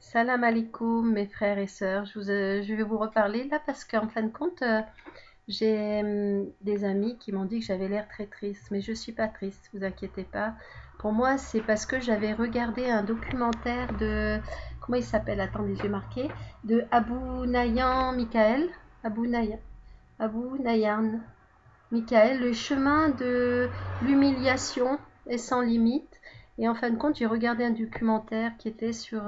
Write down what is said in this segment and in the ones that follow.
Salam alaikum mes frères et sœurs, je vais vous reparler là parce qu'en fin de compte, j'ai des amis qui m'ont dit que j'avais l'air très triste, mais je ne suis pas triste, vous inquiétez pas. Pour moi, c'est parce que j'avais regardé un documentaire de, comment il s'appelle, attendez, j'ai marqué, de Abou Nayan Michael, Abou Nayan, Abou Nayan Michael, le chemin de l'humiliation est sans limite. Et en fin de compte, j'ai regardé un documentaire qui était sur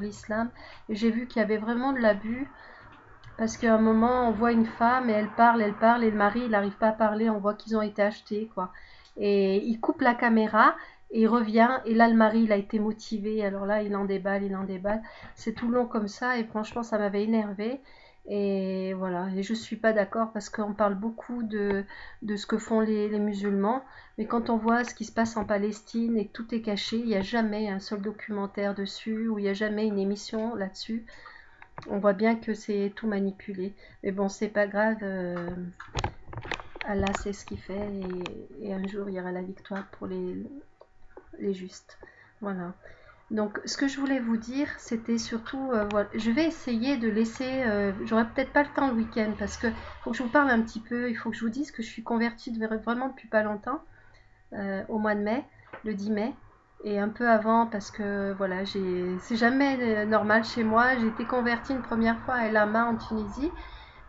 l'islam et j'ai vu qu'il y avait vraiment de l'abus parce qu'à un moment, on voit une femme et elle parle et le mari, il n'arrive pas à parler, on voit qu'ils ont été achetés, quoi. Et il coupe la caméra et il revient et là, le mari, il a été motivé. Alors là, il en déballe, il en déballe. C'est tout long comme ça et franchement, ça m'avait énervé. Et voilà, et je suis pas d'accord parce qu'on parle beaucoup de ce que font les musulmans, mais quand on voit ce qui se passe en Palestine et que tout est caché, il n'y a jamais un seul documentaire dessus ou il n'y a jamais une émission là-dessus. On voit bien que c'est tout manipulé. Mais bon, c'est pas grave, Allah sait ce qu'il fait et un jour il y aura la victoire pour les justes. Voilà. Donc, ce que je voulais vous dire, c'était surtout, voilà, je vais essayer de laisser, j'aurai peut-être pas le temps le week-end parce que faut que je vous parle un petit peu, il faut que je vous dise que je suis convertie vraiment depuis pas longtemps, au mois de mai, le 10 mai, et un peu avant parce que voilà, c'est jamais normal chez moi. J'ai été convertie une première fois à El Hama en Tunisie,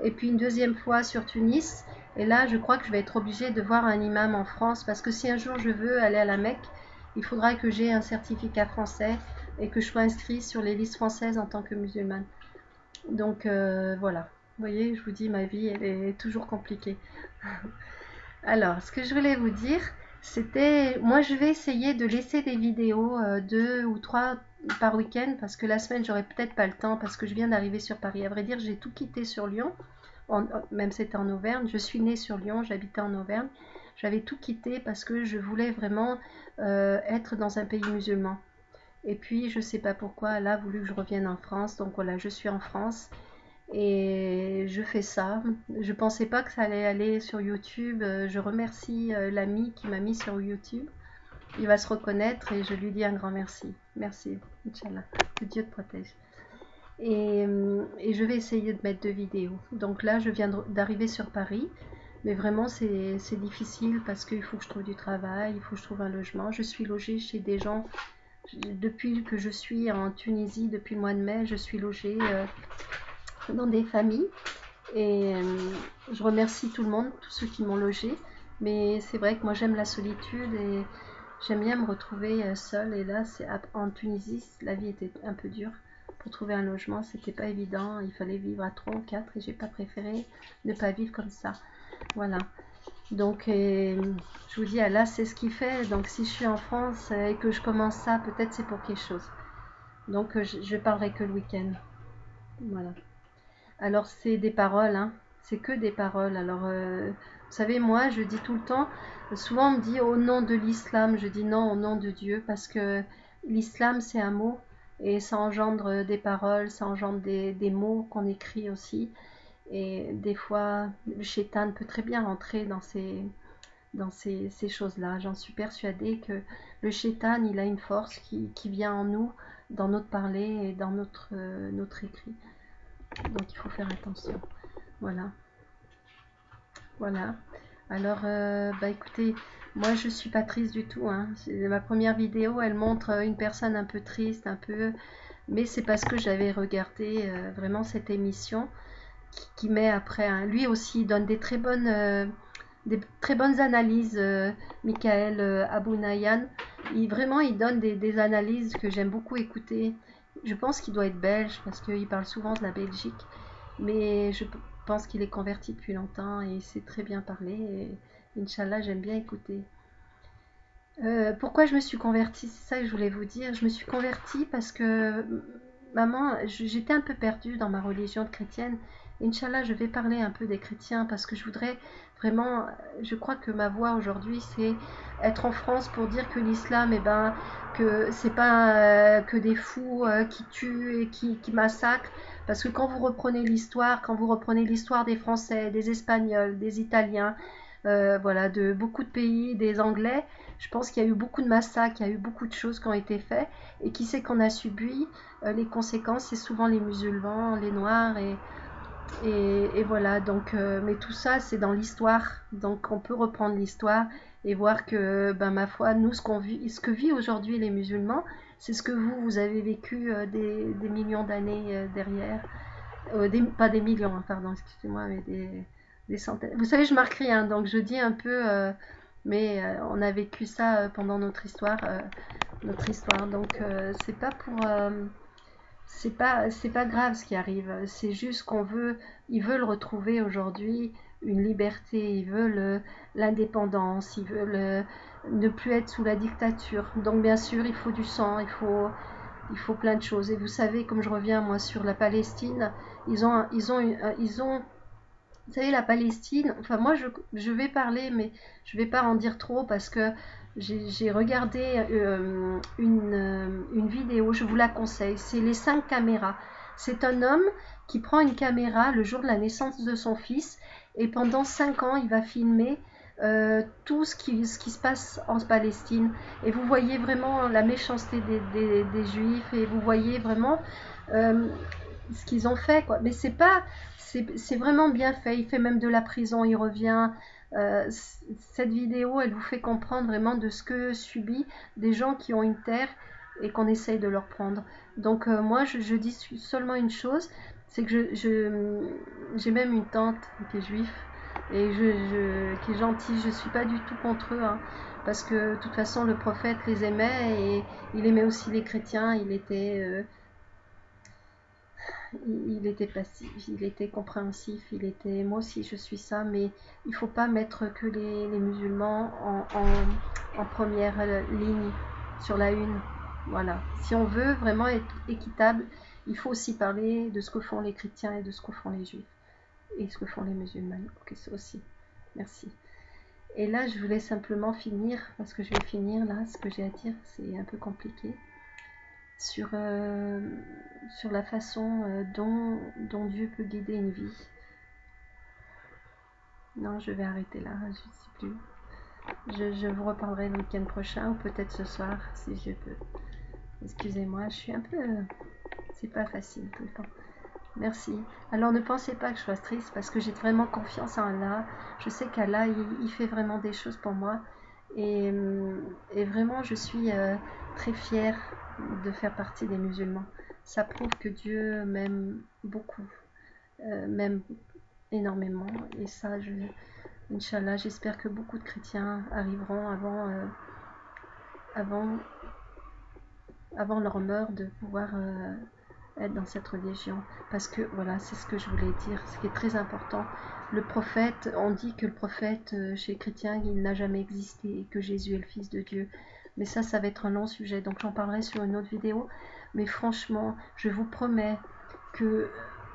et puis une deuxième fois sur Tunis. Et là, je crois que je vais être obligée de voir un imam en France parce que si un jour je veux aller à la Mecque, il faudra que j'ai un certificat français et que je sois inscrite sur les listes françaises en tant que musulmane. Donc voilà, vous voyez, je vous dis, ma vie, elle est toujours compliquée. Alors, ce que je voulais vous dire, c'était, moi je vais essayer de laisser des vidéos, deux ou trois par week-end, parce que la semaine j'aurai peut-être pas le temps, parce que je viens d'arriver sur Paris. À vrai dire, j'ai tout quitté sur Lyon, même c'était en Auvergne. Je suis née sur Lyon, j'habitais en Auvergne. J'avais tout quitté parce que je voulais vraiment être dans un pays musulman. Et puis, je sais pas pourquoi, elle a voulu que je revienne en France. Donc voilà, je suis en France et je fais ça. Je pensais pas que ça allait aller sur YouTube. Je remercie l'ami qui m'a mis sur YouTube. Il va se reconnaître et je lui dis un grand merci. Merci, Inch'Allah. Que Dieu te protège. Et je vais essayer de mettre deux vidéos. Donc là, je viens d'arriver sur Paris. Mais vraiment, c'est difficile parce qu'il faut que je trouve du travail, il faut que je trouve un logement. Je suis logée chez des gens. Depuis que je suis en Tunisie, depuis le mois de mai, je suis logée dans des familles. Et je remercie tout le monde, tous ceux qui m'ont logée. Mais c'est vrai que moi j'aime la solitude et j'aime bien me retrouver seule. Et là, en Tunisie, la vie était un peu dure. Pour trouver un logement, c'était pas évident. Il fallait vivre à 3 ou 4 et j'ai pas préféré ne pas vivre comme ça. Voilà. Donc, je vous dis, Allah, c'est ce qu'il fait. Donc, si je suis en France et que je commence ça, peut-être c'est pour quelque chose. Donc, je parlerai que le week-end. Voilà. Alors, c'est des paroles, hein. C'est que des paroles. Alors, vous savez, moi, je dis tout le temps, souvent on me dit au nom de l'islam, je dis non, au nom de Dieu, parce que l'islam, c'est un mot, et ça engendre des paroles, ça engendre des mots qu'on écrit aussi. Et des fois, le shaitan peut très bien rentrer dans ces choses-là. J'en suis persuadée que le shaitan, il a une force qui vient en nous, dans notre parler et dans notre écrit. Donc il faut faire attention. Voilà. Voilà. Alors, bah écoutez, moi je suis pas triste du tout, hein. Ma première vidéo, elle montre une personne un peu triste, un peu, mais c'est parce que j'avais regardé vraiment cette émission qui met après, hein. Lui aussi il donne des très bonnes analyses, Michael Abou Nayan. Vraiment, il donne des analyses que j'aime beaucoup écouter. Je pense qu'il doit être belge parce qu'il parle souvent de la Belgique, mais je pense qu'il est converti depuis longtemps et il sait très bien parler. Et Inch'Allah, j'aime bien écouter. Pourquoi je me suis convertie? C'est ça que je voulais vous dire. Je me suis convertie parce que maman, j'étais un peu perdue dans ma religion chrétienne. Inch'Allah, je vais parler un peu des chrétiens parce que je voudrais vraiment, je crois que ma voix aujourd'hui, c'est être en France pour dire que l'islam, eh ben, que c'est pas que des fous qui tuent et qui massacrent. Parce que quand vous reprenez l'histoire des Français, des Espagnols, des Italiens, voilà, de beaucoup de pays, des Anglais. Je pense qu'il y a eu beaucoup de massacres, il y a eu beaucoup de choses qui ont été faites. Et qui c'est qu'on a subi les conséquences? C'est souvent les musulmans, les noirs et voilà, donc, mais tout ça, c'est dans l'histoire. Donc, on peut reprendre l'histoire et voir que, ben, ma foi, nous, ce que vit aujourd'hui les musulmans, c'est ce que vous avez vécu des millions d'années derrière. Pas des millions, hein, pardon, excusez-moi, mais des centaines. Vous savez, je marque rien, donc je dis un peu, mais on a vécu ça pendant notre histoire. Donc, c'est pas grave ce qui arrive, c'est juste ils veulent retrouver aujourd'hui une liberté, ils veulent l'indépendance, ils veulent ne plus être sous la dictature. Donc bien sûr, il faut du sang, il faut plein de choses. Et vous savez, comme je reviens moi sur la Palestine, ils ont, vous savez, la Palestine, enfin moi je vais parler, mais je vais pas en dire trop parce que j'ai regardé une vidéo, je vous la conseille, c'est les 5 caméras. C'est un homme qui prend une caméra le jour de la naissance de son fils et pendant 5 ans il va filmer tout ce qui se passe en Palestine. Et vous voyez vraiment la méchanceté des Juifs et vous voyez vraiment euh, ce qu'ils ont fait, quoi. Mais c'est vraiment bien fait. Il fait même de la prison, il revient. Cette vidéo, elle vous fait comprendre vraiment de ce que subit des gens qui ont une terre et qu'on essaye de leur prendre. Donc moi, je dis seulement une chose, c'est que j'ai même une tante qui est juive et qui est gentille. Je suis pas du tout contre eux, hein, parce que de toute façon, le prophète les aimait et il aimait aussi les chrétiens. Il était passif, il était compréhensif, il était, moi aussi je suis ça, mais il ne faut pas mettre que les musulmans en première ligne, sur la une. Voilà. Si on veut vraiment être équitable, il faut aussi parler de ce que font les chrétiens et de ce que font les juifs et ce que font les musulmans. Ok, ça aussi. Merci. Et là, je voulais simplement finir, parce que je vais finir là, ce que j'ai à dire, c'est un peu compliqué sur, sur la façon dont Dieu peut guider une vie. Non, je vais arrêter là, je ne sais plus. Je vous reparlerai le week-end prochain ou peut-être ce soir si je peux. Excusez-moi, je suis un peu... c'est pas facile tout le temps. Merci. Alors ne pensez pas que je sois triste parce que j'ai vraiment confiance en Allah. Je sais qu'Allah, il fait vraiment des choses pour moi. Et, et vraiment, je suis très fière de faire partie des musulmans. Ça prouve que Dieu m'aime beaucoup, m'aime énormément. Et ça, Inch'Allah, j'espère que beaucoup de chrétiens arriveront avant, avant leur mort de pouvoir être dans cette religion. Parce que voilà, c'est ce que je voulais dire, ce qui est très important. Le prophète, on dit que le prophète chez les chrétiens, il n'a jamais existé et que Jésus est le Fils de Dieu. Mais ça va être un long sujet, donc j'en parlerai sur une autre vidéo. Mais franchement, je vous promets que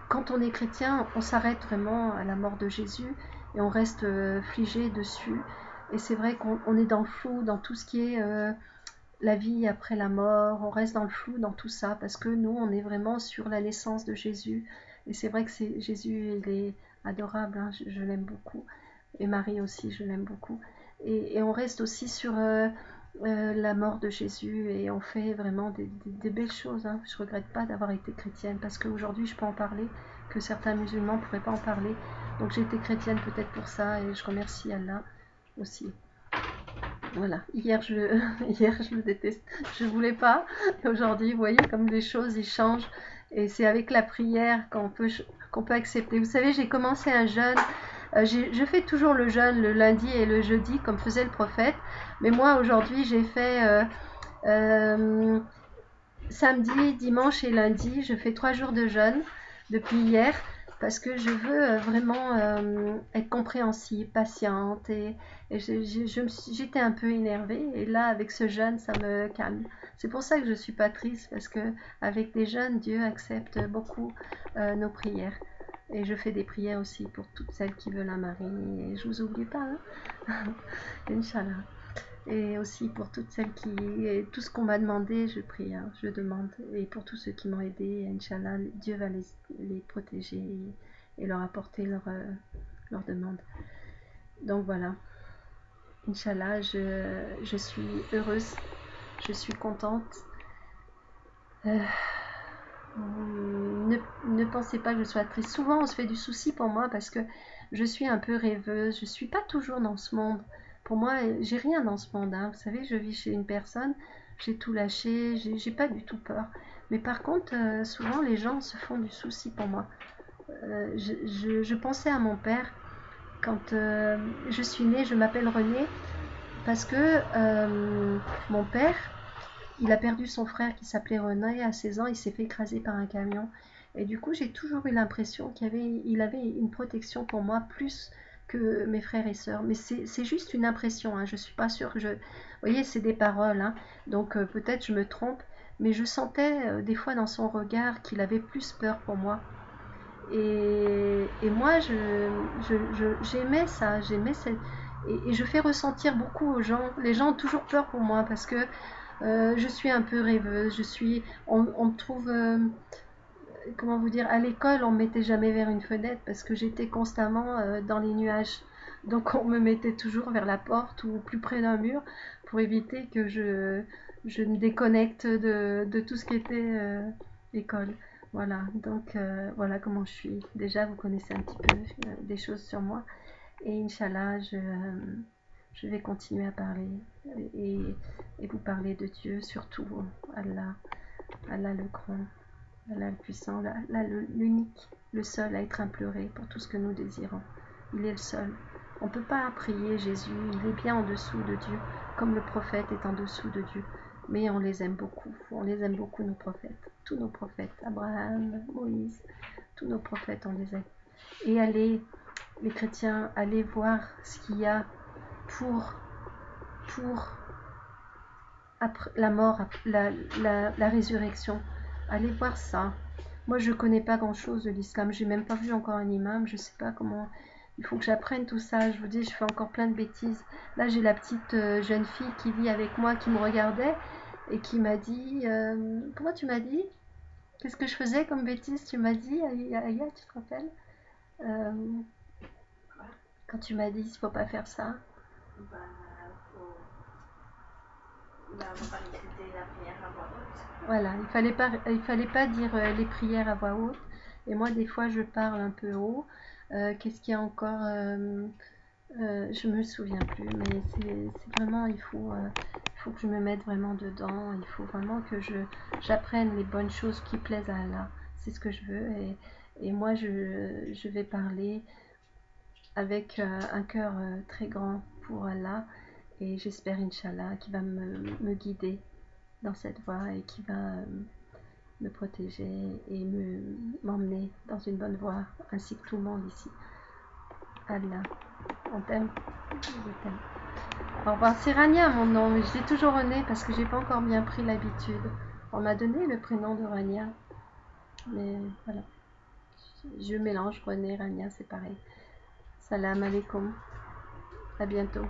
quand on est chrétien, on s'arrête vraiment à la mort de Jésus et on reste figé dessus. Et c'est vrai qu'on est dans le flou, dans tout ce qui est la vie après la mort, on reste dans le flou dans tout ça, parce que nous, on est vraiment sur la naissance de Jésus. Et c'est vrai que Jésus, il est adorable, hein, je l'aime beaucoup. Et Marie aussi, je l'aime beaucoup. Et on reste aussi sur la mort de Jésus et on fait vraiment des belles choses, hein. Je ne regrette pas d'avoir été chrétienne parce qu'aujourd'hui, je peux en parler, que certains musulmans ne pourraient pas en parler. Donc j'ai été chrétienne peut-être pour ça et je remercie Allah aussi. Voilà, hier je le déteste, je voulais pas. Aujourd'hui, vous voyez comme les choses ils changent et c'est avec la prière qu'on peut accepter. Vous savez, j'ai commencé un jeûne. Je fais toujours le jeûne le lundi et le jeudi comme faisait le prophète, mais moi aujourd'hui j'ai fait euh, samedi, dimanche et lundi. Je fais 3 jours de jeûne depuis hier parce que je veux vraiment être compréhensive, patiente et j'étais un peu énervée et là avec ce jeûne ça me calme. C'est pour ça que je suis pas triste parce que avec des jeûnes Dieu accepte beaucoup nos prières et je fais des prières aussi pour toutes celles qui veulent un mari et je vous oublie pas, hein. Inch'Allah. Et aussi pour toutes celles qui... Tout ce qu'on m'a demandé, je prie, hein, je demande. Et pour tous ceux qui m'ont aidé, Inch'Allah, Dieu va les protéger et leur apporter leur demande. Donc voilà, Inch'Allah, je suis heureuse, je suis contente. Euh, ne pensez pas que je sois triste. Souvent, on se fait du souci pour moi parce que je suis un peu rêveuse. Je suis pas toujours dans ce monde. Pour moi, j'ai rien dans ce monde, hein. Vous savez, je vis chez une personne, j'ai tout lâché, j'ai pas du tout peur. Mais par contre, souvent, les gens se font du souci pour moi. Je pensais à mon père quand je suis née. Je m'appelle Renée parce que mon père, il a perdu son frère qui s'appelait René à 16 ans, il s'est fait écraser par un camion. Et du coup, j'ai toujours eu l'impression il avait une protection pour moi plus que mes frères et sœurs. Mais c'est juste une impression, hein. Je ne suis pas sûre que je... Vous voyez, c'est des paroles, hein. Donc peut-être je me trompe, mais je sentais des fois dans son regard qu'il avait plus peur pour moi. Et moi, j'aimais ça, j'aimais cette... Et je fais ressentir beaucoup aux gens. Les gens ont toujours peur pour moi parce que je suis un peu rêveuse. On me trouve, comment vous dire, à l'école, on me mettait jamais vers une fenêtre parce que j'étais constamment dans les nuages. Donc on me mettait toujours vers la porte ou plus près d'un mur pour éviter que je me déconnecte de tout ce qui était école. Voilà, donc voilà comment je suis. Déjà, vous connaissez un petit peu des choses sur moi. Et Inch'Allah, je vais continuer à parler et, et vous parler de Dieu, surtout Allah, Allah le grand, Allah le puissant, Allah l'unique, le seul à être imploré pour tout ce que nous désirons. Il est le seul. On ne peut pas prier Jésus, il est bien en dessous de Dieu, comme le prophète est en dessous de Dieu. Mais on les aime beaucoup nos prophètes, tous nos prophètes, Abraham, Moïse, tous nos prophètes, on les aime. Et allez, les chrétiens, allez voir ce qu'il y a pour, pour après la mort, la résurrection. Allez voir ça. Moi, je connais pas grand-chose de l'islam. J'ai même pas vu encore un imam. Je sais pas comment. Il faut que j'apprenne tout ça. Je vous dis, je fais encore plein de bêtises. Là, j'ai la petite jeune fille qui vit avec moi, qui me regardait et qui m'a dit comment tu m'as dit? Qu'est-ce que je faisais comme bêtise? Tu m'as dit, Aya, tu te rappelles? Euh, Quand tu m'as dit, il faut pas faire ça. Bah, faut... Bah, on va pas répéter la prière à voix haute. Voilà, il fallait pas dire les prières à voix haute. Et moi, des fois, je parle un peu haut. Qu'est-ce qu'il y a encore je me souviens plus, mais c'est vraiment, il faut que je me mette vraiment dedans. Il faut vraiment que j'apprenne les bonnes choses qui plaisent à Allah. C'est ce que je veux. Et moi, je vais parler avec un cœur très grand pour Allah. Et j'espère, Inch'Allah, qu'il va me guider dans cette voie et qui va me protéger et m'emmener dans une bonne voie, ainsi que tout le monde ici. Allah, on t'aime, je t'aime. Au revoir, c'est Rania mon nom, mais je dis toujours René parce que j'ai pas encore bien pris l'habitude. On m'a donné le prénom de Rania, mais voilà, je mélange René, Rania, c'est pareil. Salam alaikum, à bientôt.